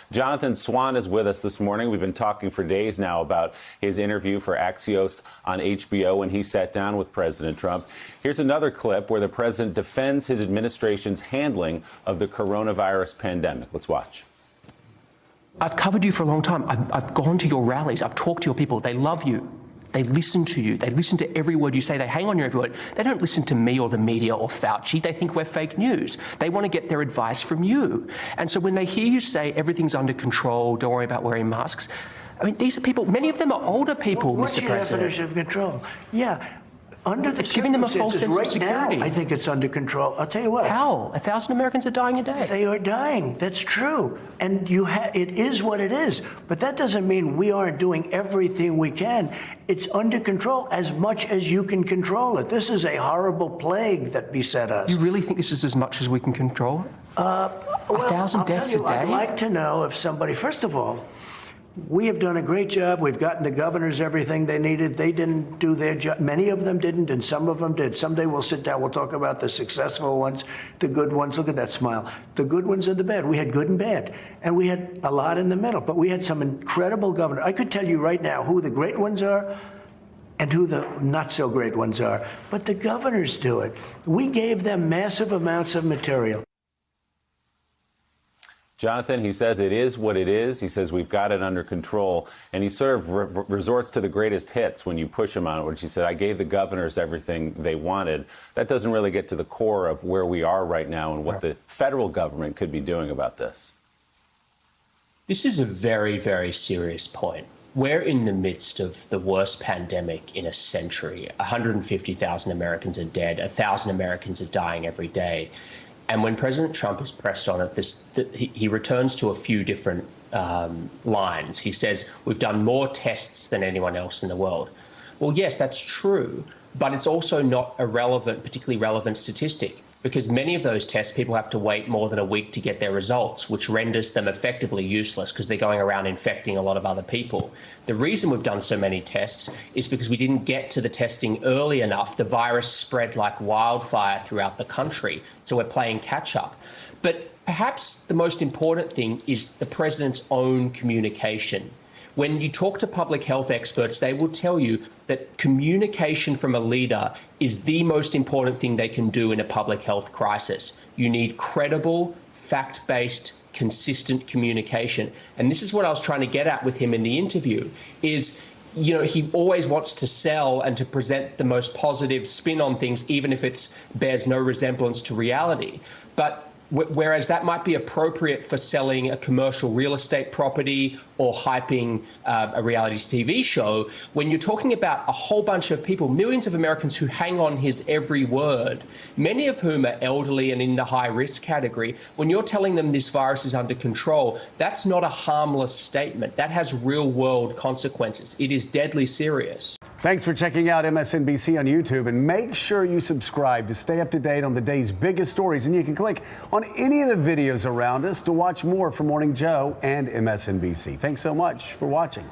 Jonathan Swan is with us this morning. We've been talking for days now about his interview for Axios on HBO when he sat down with President Trump. Here's another clip where the president defends his administration's handling of the coronavirus pandemic. Let's watch. I've covered you for a long time. I've gone to your rallies. I've talked to your people. They love you. They listen to you. They listen to every word you say. They hang on your every word. They don't listen to me or the media or Fauci. They think we're fake news. They want to get their advice from you. And so when they hear you say everything's under control, don't worry about wearing masks, I mean, these are people, many of them are older people, What's Mr. President. What's your definition of control? Yeah. Under the it's giving them a false sense of security. Now, I think it's under control. I'll tell you what. How? 1,000 Americans are dying a day. They are dying. That's true. And it is what it is. But that doesn't mean we aren't doing everything we can. It's under control as much as you can control it. This is a horrible plague that beset us. You really think this is as much as we can control? 1,000 deaths a day? I'd like to know if somebody, first of all, we have done a great job. We've gotten the governors everything they needed. They didn't do their job. Many of them didn't, and some of them did. Someday we'll sit down. We'll talk about the successful ones, the good ones. Look at that smile. The good ones and the bad. We had good and bad, and we had a lot in the middle. But we had some incredible governors. I could tell you right now who the great ones are and who the not so great ones are. But the governors do it. We gave them massive amounts of material. Jonathan, he says it is what it is. He says we've got it under control. And he sort of resorts to the greatest hits when you push him on it, which he said, I gave the governors everything they wanted. That doesn't really get to the core of where we are right now and what the federal government could be doing about this. This is a very, very serious point. We're in the midst of the worst pandemic in a century. 150,000 Americans are dead. 1,000 Americans are dying every day. And when President Trump is pressed on it, he returns to a few different lines. He says, we've done more tests than anyone else in the world. Well, yes, that's true, but it's also not a relevant, particularly relevant statistic, because many of those tests, people have to wait more than a week to get their results, which renders them effectively useless because they're going around infecting a lot of other people. The reason we've done so many tests is because we didn't get to the testing early enough. The virus spread like wildfire throughout the country, so we're playing catch up. But perhaps the most important thing is the president's own communication. When you talk to public health experts, they will tell you that communication from a leader is the most important thing they can do in a public health crisis. You need credible, fact-based, consistent communication. And this is what I was trying to get at with him in the interview, is, you know, he always wants to sell and to present the most positive spin on things, even if it bears no resemblance to reality. But whereas that might be appropriate for selling a commercial real estate property or hyping a reality TV show, when you're talking about a whole bunch of people, millions of Americans who hang on his every word, many of whom are elderly and in the high risk category, when you're telling them this virus is under control, that's not a harmless statement. That has real world consequences. It is deadly serious. Thanks for checking out MSNBC on YouTube, and make sure you subscribe to stay up to date on the day's biggest stories. And you can click on any of the videos around us to watch more from Morning Joe and MSNBC. Thanks so much for watching.